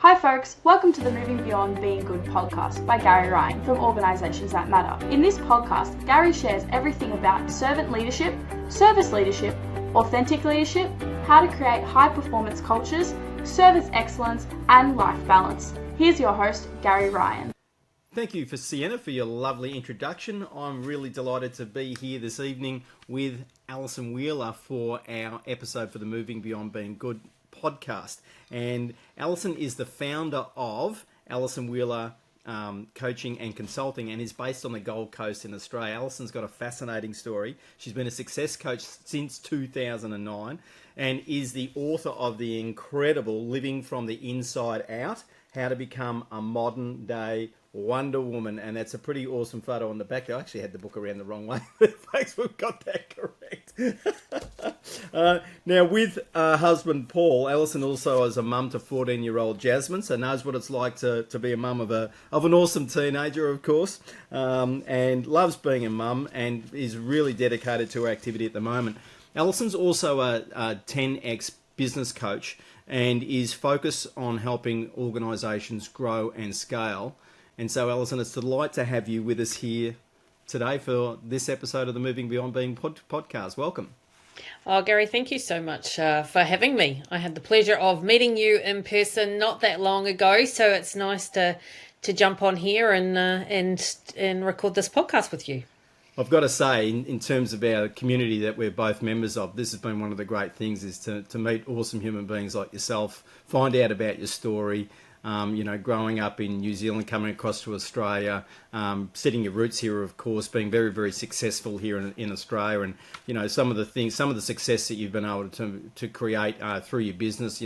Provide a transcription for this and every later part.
Hi folks, welcome to the Moving Beyond Being Good podcast by Gary Ryan from Organisations That Matter. In this podcast, Gary shares everything about servant leadership, service leadership, authentic leadership, how to create high performance cultures, service excellence and life balance. Here's your host, Gary Ryan. Thank you, Sienna, for your lovely introduction. I'm really delighted to be here this evening with Alison Wheeler for our episode for the Moving Beyond Being Good podcast. And Alison is the founder of Alison Wheeler Coaching and Consulting and is based on the Gold Coast in Australia. Alison's got a fascinating story. She's been a success coach since 2009 and is the author of the incredible Living from the Inside Out, How to Become a Modern Day Wonder Woman. And that's a pretty awesome photo on the back. I actually had the book around the wrong way. Thanks, we've got that correct. Now, with husband Paul, Alison also is a mum to 14-year-old Jasmine, so knows what it's like to be a mum of an awesome teenager, of course, and loves being a mum and is really dedicated to her activity at the moment. Alison's also a 10X business coach and is focused on helping organisations grow and scale. And so, Alison, it's a delight to have you with us here today for this episode of the Moving Beyond Being podcast. Welcome. Oh, Gary, thank you so much for having me. I had the pleasure of meeting you in person not that long ago, so it's nice to jump on here and record this podcast with you. I've got to say, in terms of our community that we're both members of, this has been one of the great things is to meet awesome human beings like yourself, find out about your story. Growing up in New Zealand, coming across to Australia, setting your roots here, of course, being very, very successful here in Australia, and some of the success that you've been able to create through your business,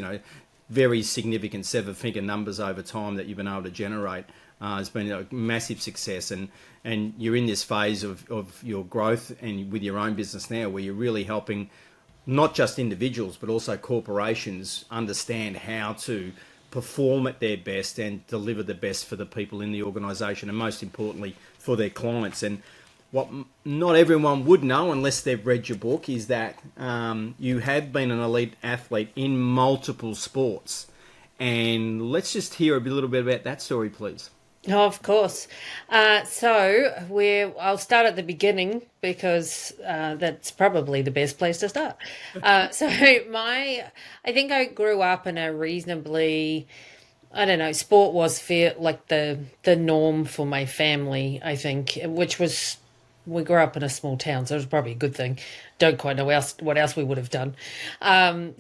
very significant seven-figure numbers over time that you've been able to generate has been a massive success, and you're in this phase of your growth and with your own business now, where you're really helping not just individuals but also corporations understand how to perform at their best and deliver the best for the people in the organisation and most importantly for their clients. And what not everyone would know unless they've read your book is that you have been an elite athlete in multiple sports. And let's just hear a little bit about that story, please. Oh, of course. I'll start at the beginning because that's probably the best place to start. I think I grew up in a reasonably, sport was the norm for my family, I think, which was, we grew up in a small town, so it was probably a good thing. Don't quite know what else we would have done. In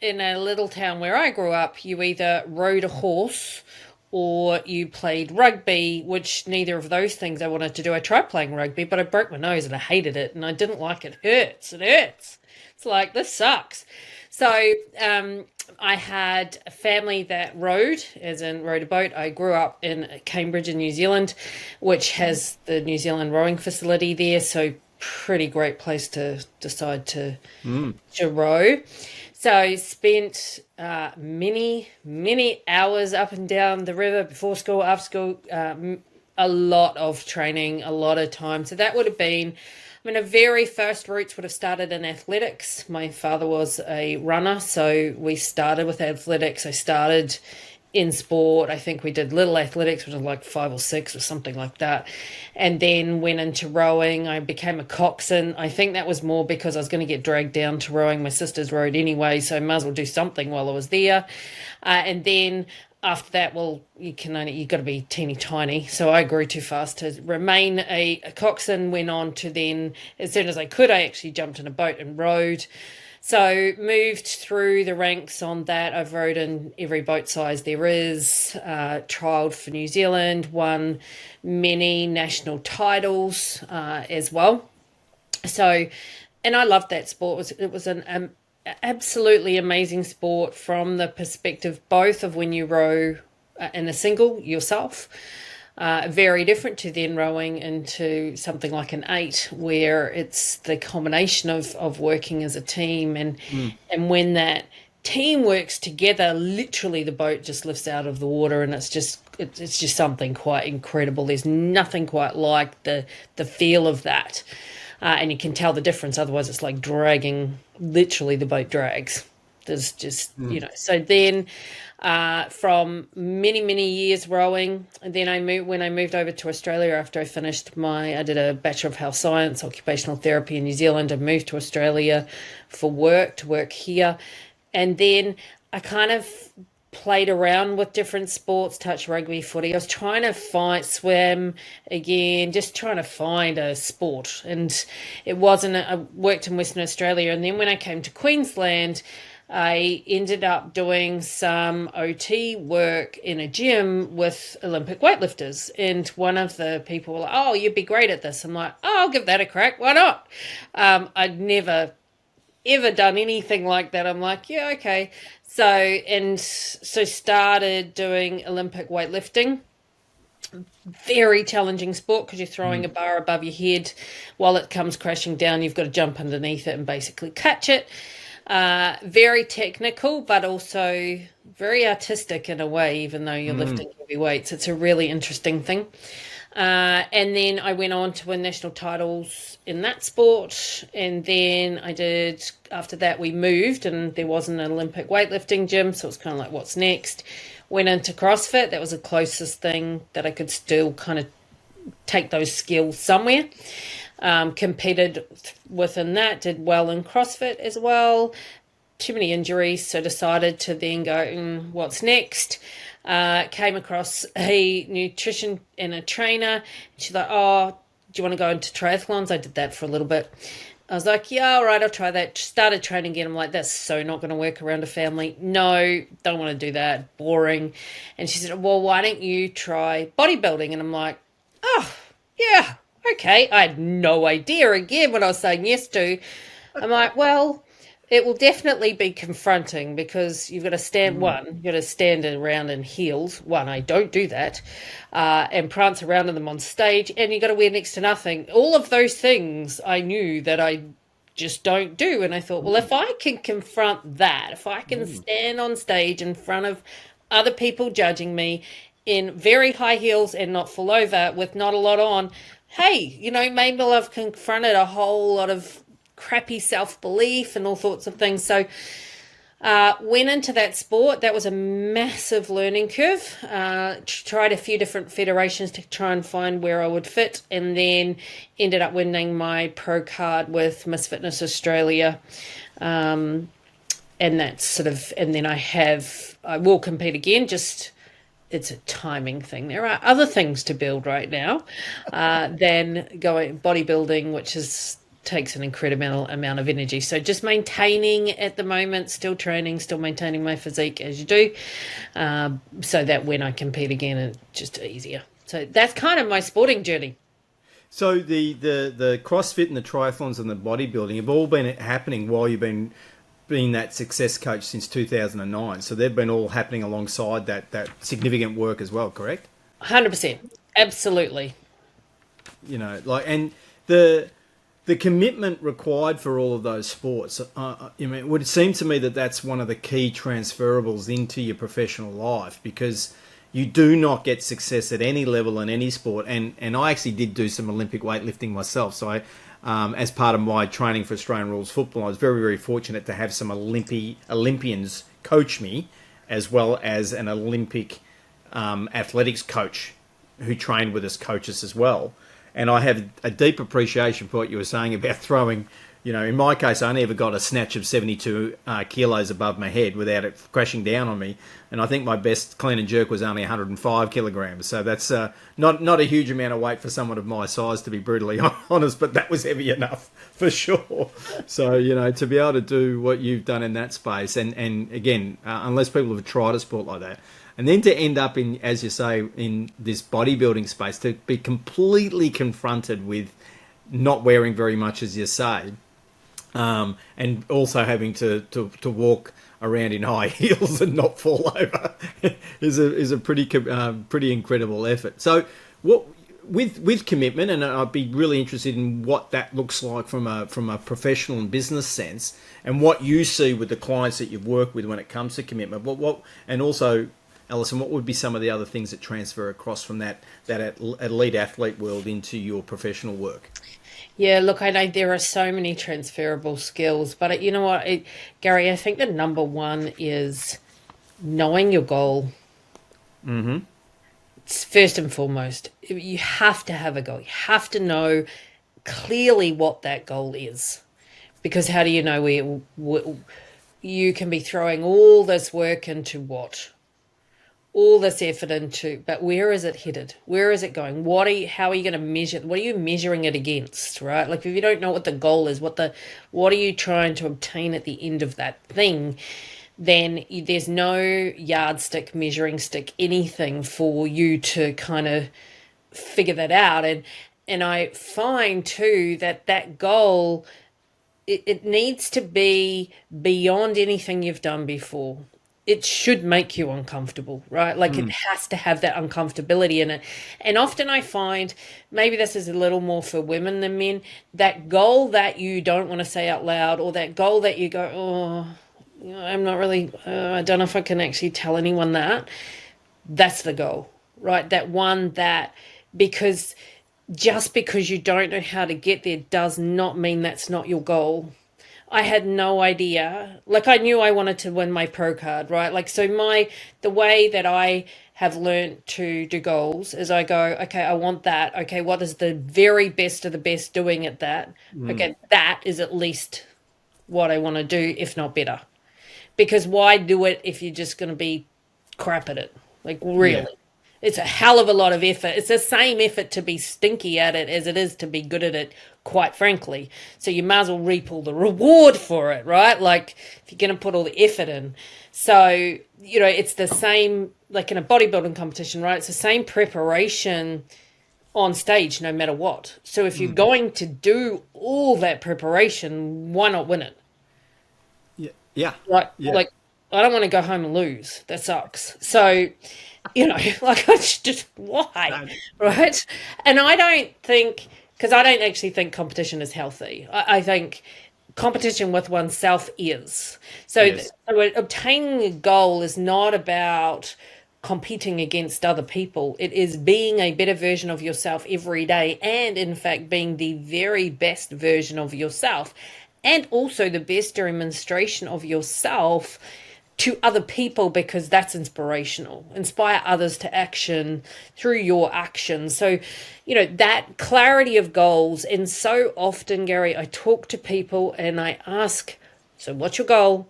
a little town where I grew up, you either rode a horse or you played rugby, which neither of those things I wanted to do. I tried playing rugby, but I broke my nose and I hated it and I didn't like it. It hurts. It's like, this sucks. So I had a family that rode a boat. I grew up in Cambridge in New Zealand, which has the New Zealand rowing facility there. So pretty great place to decide to row. So I spent many, many hours up and down the river before school, after school, a lot of training, a lot of time. So that would have been, the very first roots would have started in athletics. My father was a runner, so we started with athletics. I started in sport. I think we did little athletics, which was like 5 or 6 or something like that. And then went into rowing. I became a coxswain. I think that was more because I was going to get dragged down to rowing. My sisters rowed anyway, so I might as well do something while I was there. And then after that, you've got to be teeny tiny. So I grew too fast to remain a coxswain. Went on to then, as soon as I could, I actually jumped in a boat and rowed. So moved through the ranks on that. I've rowed in every boat size there is, trialled for New Zealand, won many national titles as well. So, and I loved that sport. It was an absolutely amazing sport from the perspective both of when you row in a single yourself, very different to then rowing into something like an 8 where it's the combination of working as a team and when that team works together, literally the boat just lifts out of the water and it's just something quite incredible. There's nothing quite like the feel of that. And you can tell the difference. Otherwise, it's like dragging, literally the boat drags. There's just, so then from many, many years rowing, and then when I moved over to Australia after I did a Bachelor of Health Science, Occupational Therapy in New Zealand, and moved to Australia for to work here. And then I kind of played around with different sports, touch rugby, footy. I was trying to swim again, just trying to find a sport. And I worked in Western Australia. And then when I came to Queensland, I ended up doing some OT work in a gym with Olympic weightlifters. And one of the people were like, "Oh, you'd be great at this." I'm like, "Oh, I'll give that a crack. Why not?" I'd never ever done anything like that. I'm like, yeah, okay. So started doing Olympic weightlifting. Very challenging sport because you're throwing a bar above your head. While it comes crashing down, you've got to jump underneath it and basically catch it. Very technical, but also very artistic in a way, even though you're lifting heavy weights. It's a really interesting thing. And then I went on to win national titles in that sport. And then after that, we moved and there wasn't an Olympic weightlifting gym. So it's kind of like, what's next? Went into CrossFit. That was the closest thing that I could still kind of take those skills somewhere. Competed within that, did well in CrossFit as well. Too many injuries, so decided to then go, what's next? Came across a nutrition and a trainer. She's like, "Oh, do you want to go into triathlons?" I did that for a little bit. I was like, "Yeah, all right, I'll try that." Started training again. I'm like, "That's so not going to work around a family. No, don't want to do that. Boring." And she said, "Well, why don't you try bodybuilding?" And I'm like, "Oh, yeah, okay." I had no idea again what I was saying yes to. I'm like, well, it will definitely be confronting because you've got to stand around in heels. I don't do that. And prance around in them on stage, and you've got to wear next to nothing. All of those things I knew that I just don't do. And I thought, well, if I can confront that, if I can stand on stage in front of other people judging me in very high heels and not fall over with not a lot on, hey, maybe I've confronted a whole lot of crappy self-belief and all sorts of things. So went into that sport. That was a massive learning curve. Tried a few different federations to try and find where I would fit, and then ended up winning my pro card with Miss Fitness Australia. And that's and then I will compete again, just it's a timing thing. There are other things to build right now than going bodybuilding, which takes an incredible amount of energy. So just maintaining at the moment, still training, still maintaining my physique as you do, so that when I compete again, it's just easier. So that's kind of my sporting journey. So the CrossFit and the triathlons and the bodybuilding have all been happening while you've been being that success coach since 2009. So they've been all happening alongside that significant work as well, correct? 100%. Absolutely. And the commitment required for all of those sports, it would seem to me that that's one of the key transferables into your professional life, because you do not get success at any level in any sport. And I actually did do some Olympic weightlifting myself. So I, as part of my training for Australian rules football, I was very, very fortunate to have some Olympians coach me, as well as an Olympic athletics coach who trained with us coaches as well. And I have a deep appreciation for what you were saying about throwing. In my case, I only ever got a snatch of 72 kilos above my head without it crashing down on me. And I think my best clean and jerk was only 105 kilograms. So that's not a huge amount of weight for someone of my size, to be brutally honest, but that was heavy enough for sure. So, to be able to do what you've done in that space, and again, unless people have tried a sport like that, and then to end up in, as you say, in this bodybuilding space, to be completely confronted with not wearing very much, as you say, and also having to walk around in high heels and not fall over is a pretty incredible effort. So, what with commitment, and I'd be really interested in what that looks like from a professional and business sense, and what you see with the clients that you've worked with when it comes to commitment. And also, Alison, what would be some of the other things that transfer across from that elite athlete world into your professional work? Yeah, look, I know there are so many transferable skills, but you know what, Gary, I think the number one is knowing your goal. Mm-hmm. It's first and foremost. You have to have a goal. You have to know clearly what that goal is. Because how do you know you can be throwing all this work into what? All this effort into, but where is it headed? Where is it going? How are you going to measure? What are you measuring it against, right? Like if you don't know what the goal is, what are you trying to obtain at the end of that thing? Then there's no yardstick, measuring stick, anything for you to kind of figure that out. And I find too that goal, it needs to be beyond anything you've done before. It should make you uncomfortable, right? Like it has to have that uncomfortability in it. And often I find, maybe this is a little more for women than men, that goal that you don't want to say out loud, or that goal that you go, oh, you know, I'm not really, I don't know if I can actually tell anyone that. That's the goal, right? That one that, because just because you don't know how to get there does not mean that's not your goal. I had no idea. Like I knew I wanted to win my pro card, right? Like so the way that I have learned to do goals is I go, okay, I want that. Okay, what is the very best of the best doing at that? Okay, that is at least what I want to do, if not better. Because why do it if you're just going to be crap at it? Like really. Yeah. It's a hell of a lot of effort. It's the same effort to be stinky at it as it is to be good at it, quite frankly. So you might as well reap all the reward for it, right? Like if you're going to put all the effort in. So, you know, it's the same, like in a bodybuilding competition, right? It's the same preparation on stage, no matter what. So if you're going to do all that preparation, why not win it? Yeah. Yeah. Right? Yeah. Like, I don't want to go home and lose. That sucks. So, you know, like I just why, right? And I don't think, because I don't actually think competition is healthy. I think competition with oneself is. So, Yes. so obtaining a goal is not about competing against other people. It is being a better version of yourself every day, and in fact being the very best version of yourself, and also the best demonstration of yourself to other people, because that's inspirational. Inspire others to action through your actions. So, you know, that clarity of goals. And so often, Gary, I talk to people and I ask, so what's your goal?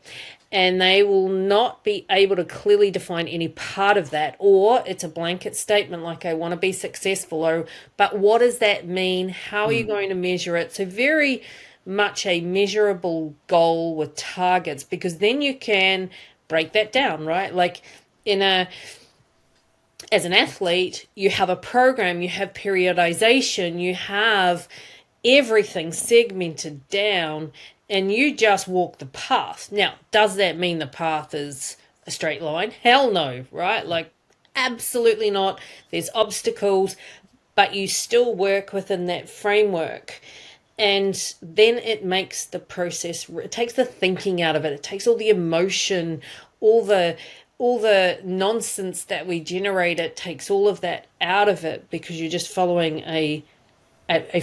And they will not be able to clearly define any part of that, or it's a blanket statement like I want to be successful, or but what does that mean? How are you going to measure it? So very much a measurable goal with targets, because then you can break that down, right? Like as an athlete, you have a program, you have periodization, you have everything segmented down, and you just walk the path. Now, does that mean the path is a straight line? Hell no, right? Like, absolutely not. There's obstacles, but you still work within that framework. And then it makes the process, it takes the thinking out of it. It takes all the emotion, all the nonsense that we generate. It takes all of that out of it, because you're just following a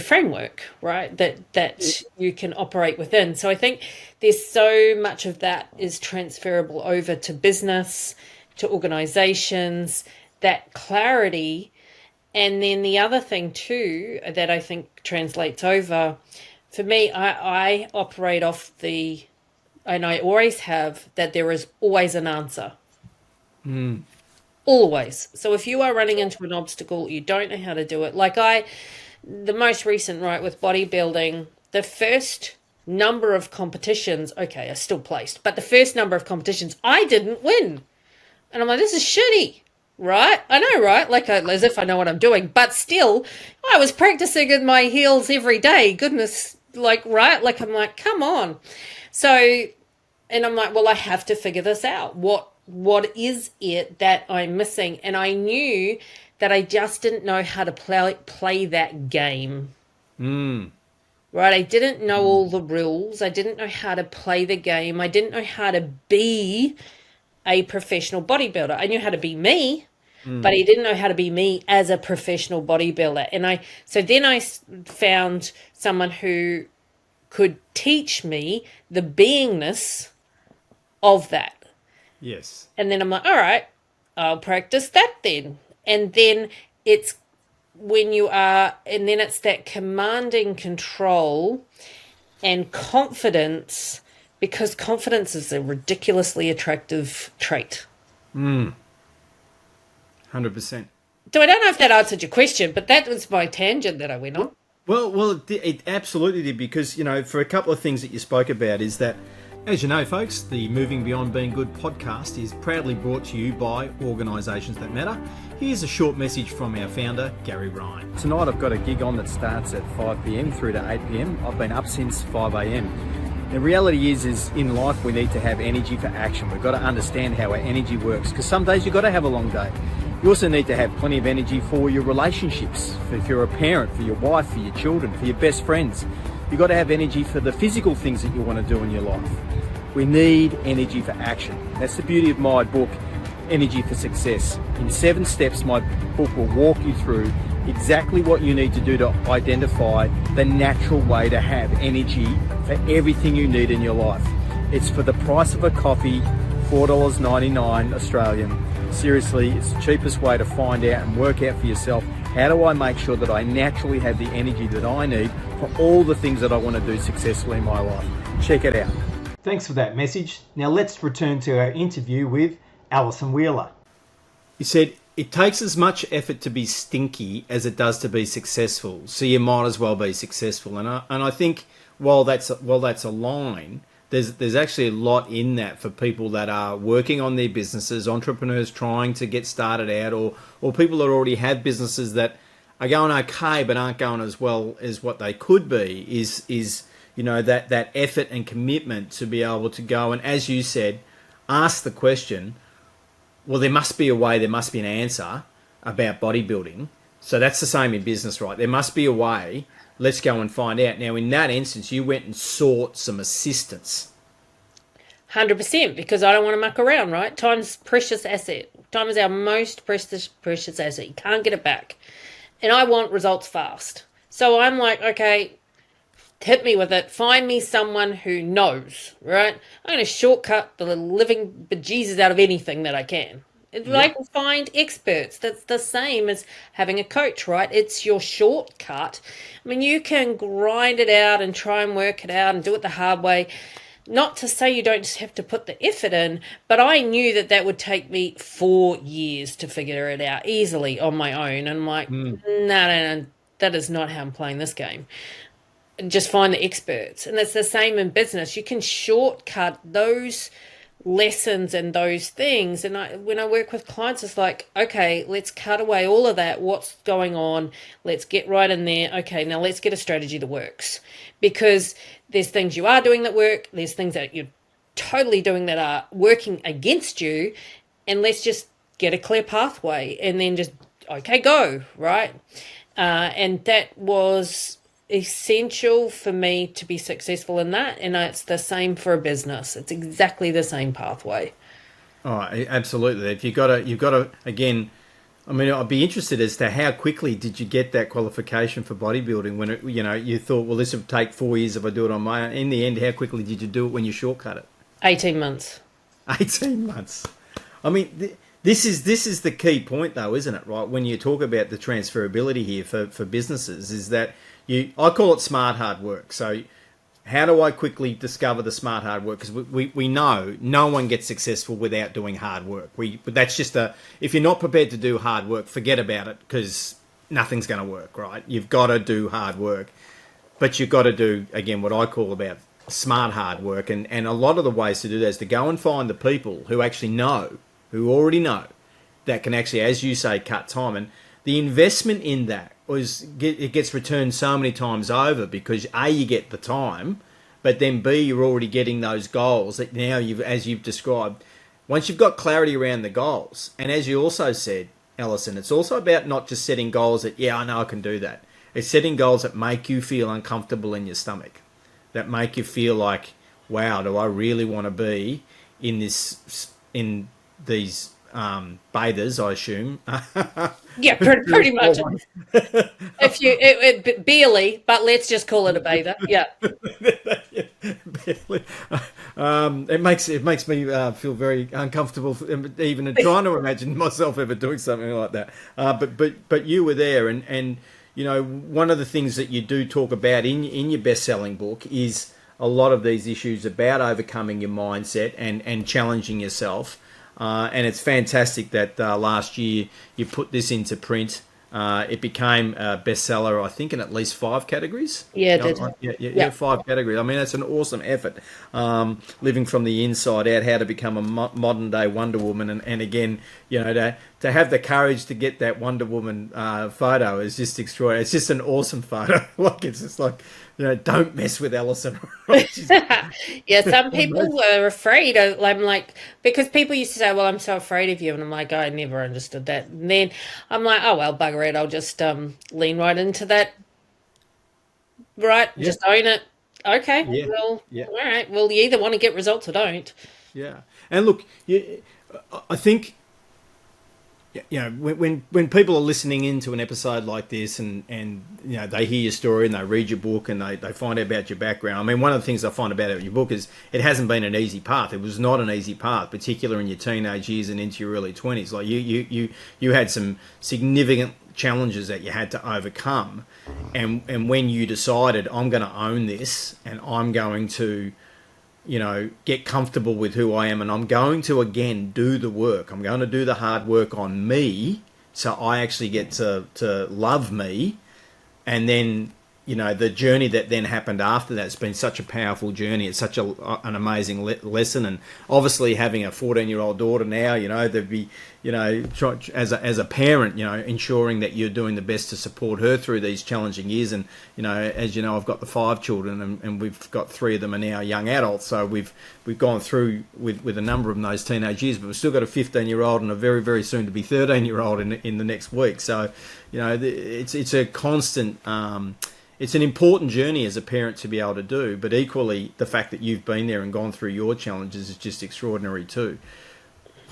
framework, right? That you can operate within. So I think there's so much of that is transferable over to business, to organizations, that clarity. And then the other thing too that I think translates over, for me, I operate off and I always have, that there is always an answer. Always. So if you are running into an obstacle, you don't know how to do it. Like the most recent, right, with bodybuilding, the first number of competitions, okay, I still placed, but the first number of competitions, I didn't win. And I'm like, this is shitty. Right? I know, right? Like, as if I know what I'm doing. But still, I was practicing in my heels every day. Goodness, like, right? Like, I'm like, come on. So, and I'm like, well, I have to figure this out. What is it that I'm missing? And I knew that I just didn't know how to play that game. Right? I didn't know all the rules. I didn't know how to play the game. I didn't know how to be a professional bodybuilder. I knew how to be me, but he didn't know how to be me as a professional bodybuilder. And so then I found someone who could teach me the beingness of that. Yes. And then I'm like, all right, I'll practice that then. And then it's and then it's that commanding control and confidence, because confidence is a ridiculously attractive trait. 100%. So I don't know if that answered your question, but that was my tangent that I went on. Well, it absolutely did, because, for a couple of things that you spoke about is that, as you know, folks, the Moving Beyond Being Good podcast is proudly brought to you by Organisations That Matter. Here's a short message from our founder, Gary Ryan. Tonight I've got a gig on that starts at 5 p.m. through to 8 p.m. I've been up since 5 a.m. The reality is in life we need to have energy for action. We've got to understand how our energy works, because some days you've got to have a long day. You also need to have plenty of energy for your relationships, if you're a parent, for your wife, for your children, for your best friends. You've got to have energy for the physical things that you want to do in your life. We need energy for action. That's the beauty of my book, Energy for Success. In 7 steps, my book will walk you through exactly what you need to do to identify the natural way to have energy for everything you need in your life. It's for the price of a coffee, $4.99 Australian. Seriously, it's the cheapest way to find out and work out for yourself, how do I make sure that I naturally have the energy that I need for all the things that I want to do successfully in my life. Check it out. Thanks for that message. Now let's return to our interview with Alison Wheeler. You said, it takes as much effort to be stinky as it does to be successful, so you might as well be successful. And I think while that's a line, there's actually a lot in that for people that are working on their businesses, entrepreneurs trying to get started out, or people that already have businesses that are going okay but aren't going as well as what they could be, is that effort and commitment to be able to go and, as you said, ask the question, well, there must be a way, there must be an answer about bodybuilding. So that's the same in business, right? There must be a way. Let's go and find out. Now, in that instance, you went and sought some assistance. 100%, because I don't want to muck around, right? Time's precious asset. Time is our most precious asset. You can't get it back. And I want results fast. So I'm like, okay, hit me with it. Find me someone who knows, right? I'm going to shortcut the living bejesus out of anything that I can. I can find experts. That's the same as having a coach, right? It's your shortcut. I mean, you can grind it out and try and work it out and do it the hard way. Not to say you don't have to put the effort in, but I knew that would take me 4 years to figure it out easily on my own. And I'm like, no, that is not how I'm playing this game. Just find the experts. And that's the same in business. You can shortcut those lessons and those things. And when I work with clients, it's like, okay, let's cut away all of that. What's going on? Let's get right in there. Okay, now let's get a strategy that works, because there's things you are doing that work. There's things that you're totally doing that are working against you. And let's just get a clear pathway and then just, okay, go, right? And that was essential for me to be successful in that, and it's the same for a business. It's exactly the same pathway. Oh, absolutely. If you've got to again, I mean, I'd be interested as to how quickly did you get that qualification for bodybuilding when you thought, well, this would take 4 years if I do it on my own. In the end, how quickly did you do it when you shortcut it? 18 months. 18 months. I mean, this is the key point, though, isn't it? Right, when you talk about the transferability here for businesses, is that I call it smart hard work. So how do I quickly discover the smart hard work? Because we know no one gets successful without doing hard work. That's just if you're not prepared to do hard work, forget about it, because nothing's going to work, right? You've got to do hard work, but you've got to do, again, what I call about smart hard work. And a lot of the ways to do that is to go and find the people who actually know, who already know, that can actually, as you say, cut time. And the investment in that it gets returned so many times over, because A, you get the time, but then B, you're already getting those goals that now as you've described, once you've got clarity around the goals. And as you also said, Alison, it's also about not just setting goals that, yeah, I know I can do that. It's setting goals that make you feel uncomfortable in your stomach, that make you feel like, wow, do I really want to be in these bathers, I assume. Yeah, pretty much. If you barely, but let's just call it a bather. Yeah. It makes me feel very uncomfortable, even trying to imagine myself ever doing something like that. But you were there, and one of the things that you do talk about in your best-selling book is a lot of these issues about overcoming your mindset and challenging yourself. And it's fantastic that last year you put this into print. It became a bestseller, I think, in at least 5 categories. Yeah, it did. Yeah, 5 categories. I mean, that's an awesome effort. Living from the inside out, how to become a modern day Wonder Woman, and again, to have the courage to get that Wonder Woman photo is just extraordinary. It's just an awesome photo. It's just like, don't mess with Alison. Yeah, some people were afraid. I'm like, because people used to say, well, I'm so afraid of you. And I'm like, I never understood that. And then I'm like, oh, well, bugger it. I'll just lean right into that. Right. Yeah. Just own it. Okay. Yeah. Well, yeah. All right. Well, you either want to get results or don't. Yeah. And look, I think, when people are listening into an episode like this and they hear your story and they read your book and they find out about your background. I mean, one of the things I find about your book is it hasn't been an easy path. It was not an easy path, particularly in your teenage years and into your early 20s. Like you had some significant challenges that you had to overcome. And when you decided, I'm going to own this and I'm going to get comfortable with who I am, and I'm going to, again, do the work. I'm going to do the hard work on me so I actually get to love me. And then, the journey that then happened after that's been such a powerful journey. It's such an amazing lesson. And obviously having a 14-year-old daughter now, there'd be, as a parent, ensuring that you're doing the best to support her through these challenging years. And, as you know, I've got the 5 children and we've got 3 of them are now young adults. So we've gone through with a number of them those teenage years, but we've still got a 15-year-old and a very, very soon to be 13-year-old in the next week. So, it's a constant, it's an important journey as a parent to be able to do, but equally the fact that you've been there and gone through your challenges is just extraordinary too.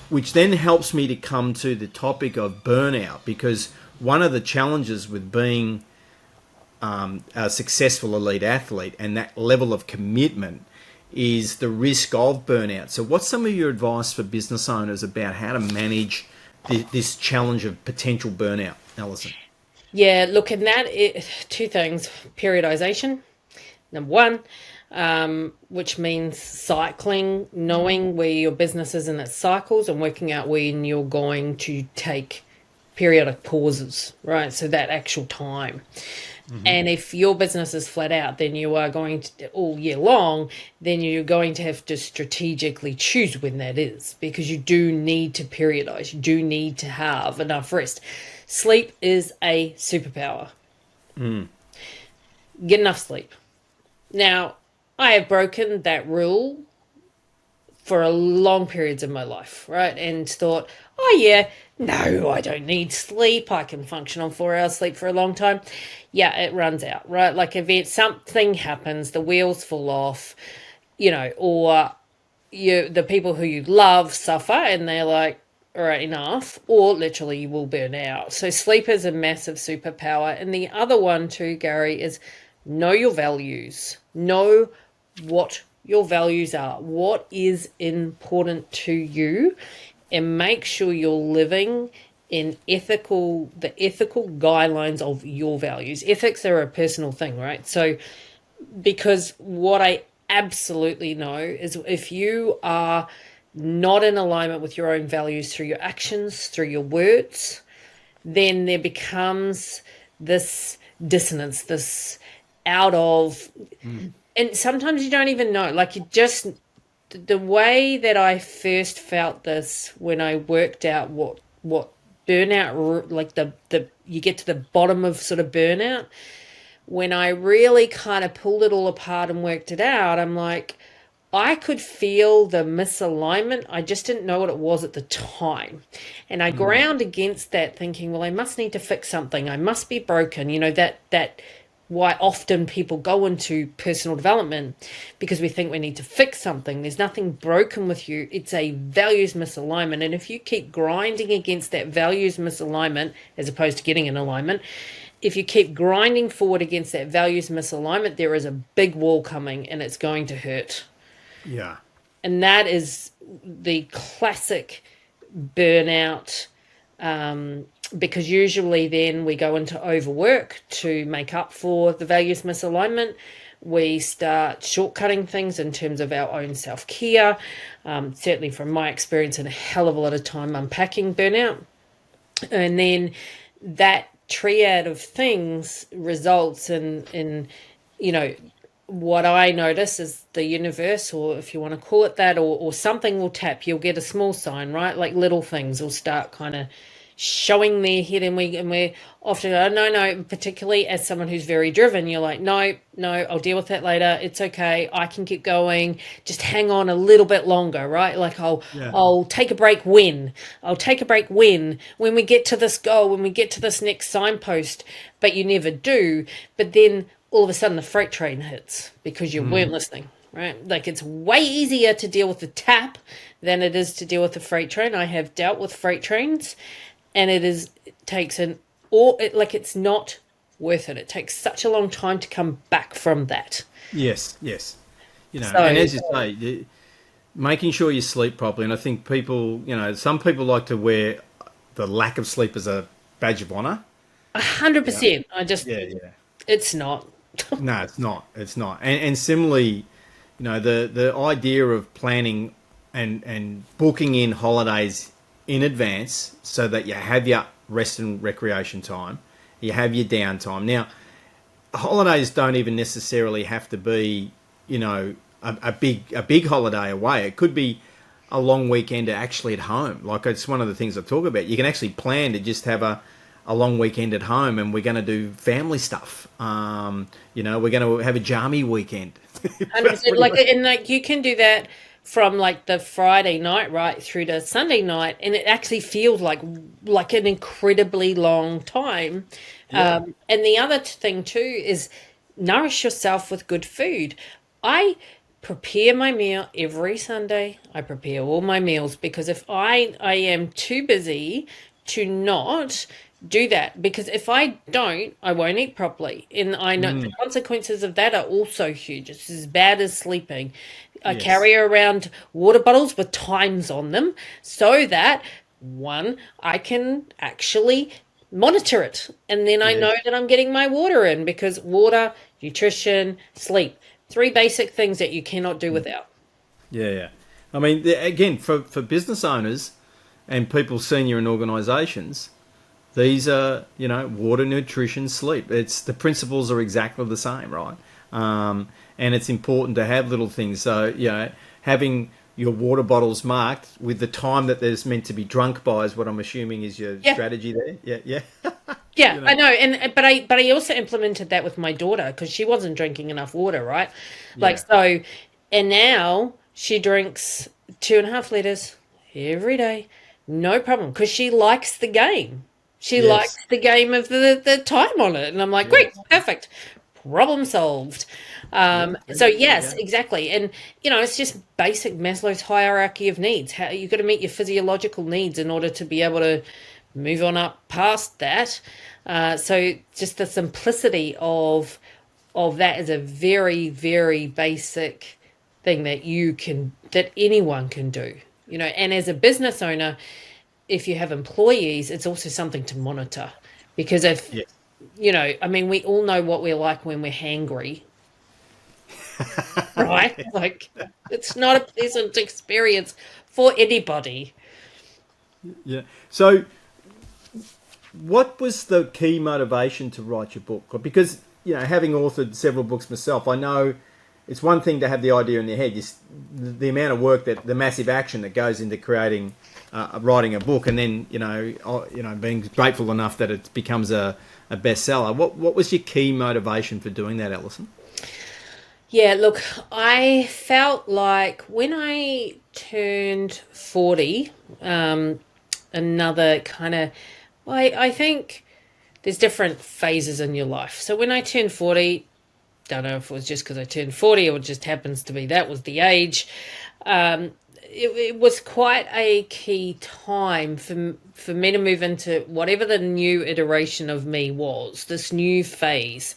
Which then helps me to come to the topic of burnout, because one of the challenges with being a successful elite athlete and that level of commitment is the risk of burnout. So what's some of your advice for business owners about how to manage this challenge of potential burnout, Alison? Yeah, look, and that 2 things. Periodization, number 1, which means cycling, knowing where your business is in its cycles and working out when you're going to take periodic pauses, right? So that actual time. Mm-hmm. And if your business is flat out, then you are going to, all year long, then you're going to have to strategically choose when that is, because you do need to periodize. You do need to have enough rest. Sleep is a superpower. Get enough sleep. Now, I have broken that rule for long periods of my life, right? And thought, oh yeah, no, I don't need sleep. I can function on 4 hours sleep for a long time. Yeah, it runs out, right? Like something happens, the wheels fall off, or the people who you love suffer and they're like, all right, enough, or literally you will burn out. So sleep is a massive superpower. And the other one too, Gary, is know your values. Know what your values are. What is important to you, and make sure you're living in the ethical guidelines of your values. Ethics are a personal thing, right? So, because what I absolutely know is if you are not in alignment with your own values through your actions, through your words, then there becomes this dissonance, this out of, and sometimes you don't even know, like the way that I first felt this when I worked out what burnout, like you get to the bottom of sort of burnout, when I really kind of pulled it all apart and worked it out, I'm like, I could feel the misalignment. I just didn't know what it was at the time. And I ground against that thinking, well, I must need to fix something. I must be broken. That why often people go into personal development, because we think we need to fix something. There's nothing broken with you. It's a values misalignment. And if you keep grinding against that values misalignment, as opposed to getting in alignment, if you keep grinding forward against that values misalignment, there is a big wall coming and it's going to hurt. Yeah. And that is the classic burnout, because usually then we go into overwork to make up for the values misalignment. We start shortcutting things in terms of our own self-care. Certainly from my experience, and a hell of a lot of time unpacking burnout. And then that triad of things results in what I notice is the universe, or if you want to call it that, or something will tap. You'll get a small sign, right? Like little things will start kind of showing their head, and we're often, oh, no, particularly as someone who's very driven, you're like, no, I'll deal with that later. It's okay. I can keep going. Just hang on a little bit longer, right? Like I'll take a break when we get to this goal, when we get to this next signpost, but you never do. But then all of a sudden the freight train hits because you weren't listening, right? Like it's way easier to deal with the tap than it is to deal with the freight train. I have dealt with freight trains, and it's not worth it. It takes such a long time to come back from that. Yes. And as you say, making sure you sleep properly. And I think people, some people like to wear the lack of sleep as a badge of honor. 100%. It's not. No, it's not. It's not. And similarly, the idea of planning and booking in holidays in advance so that you have your rest and recreation time, you have your downtime. Now, holidays don't even necessarily have to be, a big holiday away. It could be a long weekend actually at home. Like it's one of the things I talk about. You can actually plan to just have a long weekend at home, and we're going to do family stuff. We're going to have a jammy weekend. 100%. You can do that from like the Friday night right through to Sunday night, and it actually feels like an incredibly long time. Yeah. And the other thing too is nourish yourself with good food. I prepare my meal every Sunday. I prepare all my meals, because if I am too busy to not do that, because if I don't, I won't eat properly, and I know the consequences of that are also huge. It's as bad as sleeping. I carry around water bottles with times on them so that, one, I can actually monitor it, and then I know that I'm getting my water in, because water, nutrition, sleep, 3 basic things that you cannot do without. Yeah. I mean, again, for business owners and people senior in organisations, these are, water, nutrition, sleep. The principles are exactly the same, right? And it's important to have little things. So, having your water bottles marked with the time that there's meant to be drunk by is what I'm assuming is your strategy there. Yeah. Yeah, I know. But I also implemented that with my daughter, because she wasn't drinking enough water, right? And now she drinks 2.5 liters every day, no problem, because she likes the game. She likes the game of the time on it. And I'm like, great, perfect, problem solved. Exactly. And, it's just basic Maslow's hierarchy of needs. How you've got to meet your physiological needs in order to be able to move on up past that. So just the simplicity of that is a very, very basic thing that anyone can do, and as a business owner, if you have employees, it's also something to monitor, because we all know what we're like when we're hangry. Right? Like, it's not a pleasant experience for anybody. Yeah. So what was the key motivation to write your book? Because, having authored several books myself, I know it's one thing to have the idea in your head, the amount of work, the massive action that goes into creating, writing a book, and then, being grateful enough that it becomes a bestseller. What was your key motivation for doing that, Alison? Yeah, look, I felt like when I turned 40, another kind of, I think there's different phases in your life. So when I turned 40, don't know if it was just because I turned 40 or it just happens to be that was the age. It was quite a key time for me to move into whatever the new iteration of me was, this new phase.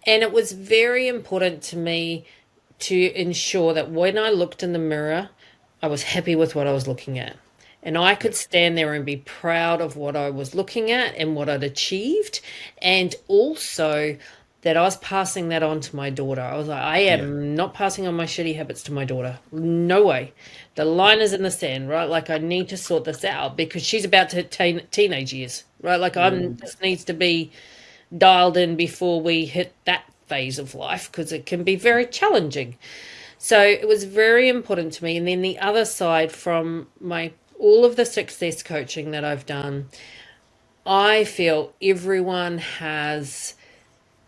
And it was very important to me to ensure that when I looked in the mirror, I was happy with what I was looking at. And I could stand there and be proud of what I was looking at and what I'd achieved. And also that I was passing that on to my daughter. I was like, I am not passing on my shitty habits to my daughter. No way. The line is in the sand, right? Like, I need to sort this out because she's about to hit teenage years, right? Like, this needs to be dialed in before we hit that phase of life because it can be very challenging. So it was very important to me. And then the other side, from all of the success coaching that I've done, I feel everyone has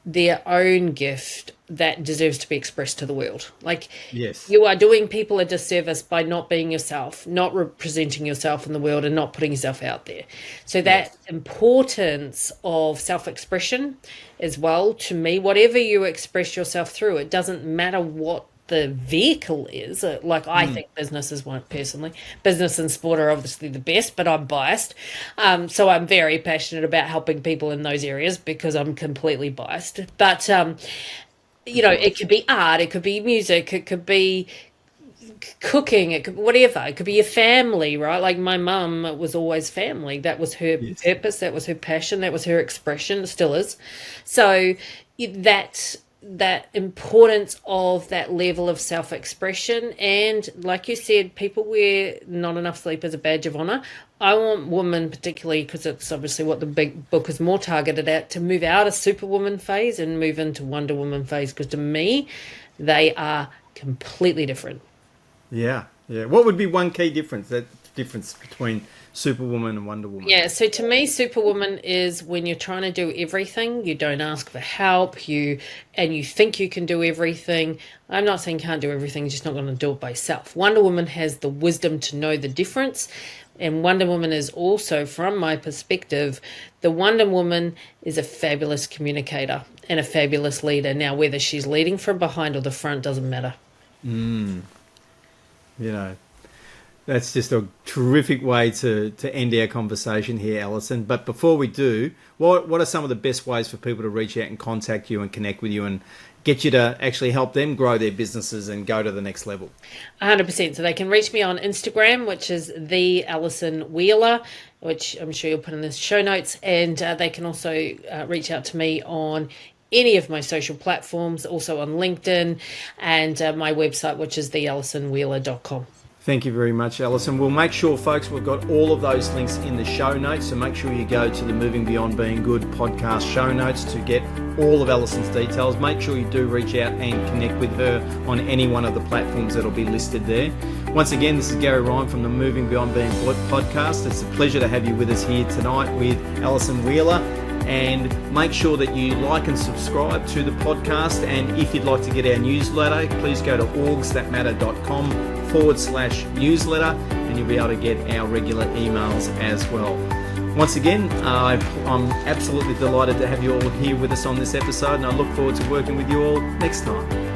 their own gift that deserves to be expressed to the world. Like, yes, you are doing people a disservice by not being yourself, not representing yourself in the world and not putting yourself out there. So that importance of self-expression as well, to me, whatever you express yourself through, it doesn't matter what the vehicle is. Like, I think business is one personally. Business and sport are obviously the best, but I'm biased. So I'm very passionate about helping people in those areas because I'm completely biased. But, it could be art, it could be music, it could be cooking, it could whatever. It could be your family, right? Like, my mum was always family. That was her purpose, that was her passion, that was her expression, it still is. So that importance of that level of self-expression, and like you said, people wear not enough sleep as a badge of honor. I want women, particularly because it's obviously what the big book is more targeted at, to move out of Superwoman phase and move into Wonder Woman phase, because to me they are completely different. What would be one key difference, that difference between Superwoman and Wonder Woman? Yeah, so to me, Superwoman is when you're trying to do everything, you don't ask for help, you think you can do everything. I'm not saying you can't do everything, you're just not going to do it by yourself. Wonder Woman has the wisdom to know the difference, and Wonder Woman is also, from my perspective, the Wonder Woman is a fabulous communicator and a fabulous leader. Now, whether she's leading from behind or the front doesn't matter. That's just a terrific way to end our conversation here, Alison. But before we do, what are some of the best ways for people to reach out and contact you and connect with you and get you to actually help them grow their businesses and go to the next level? 100%. So they can reach me on Instagram, which is the Alison Wheeler, which I'm sure you'll put in the show notes. And they can also reach out to me on any of my social platforms, also on LinkedIn, and my website, which is thealisonwheeler.com. Thank you very much, Alison. We'll make sure, folks, we've got all of those links in the show notes, so make sure you go to the Moving Beyond Being Good podcast show notes to get all of Alison's details. Make sure you do reach out and connect with her on any one of the platforms that will be listed there. Once again, this is Gary Ryan from the Moving Beyond Being Good podcast. It's a pleasure to have you with us here tonight with Alison Wheeler. And make sure that you like and subscribe to the podcast. And if you'd like to get our newsletter, please go to orgsthatmatter.com/newsletter, and you'll be able to get our regular emails as well. Once again, I'm absolutely delighted to have you all here with us on this episode, and I look forward to working with you all next time.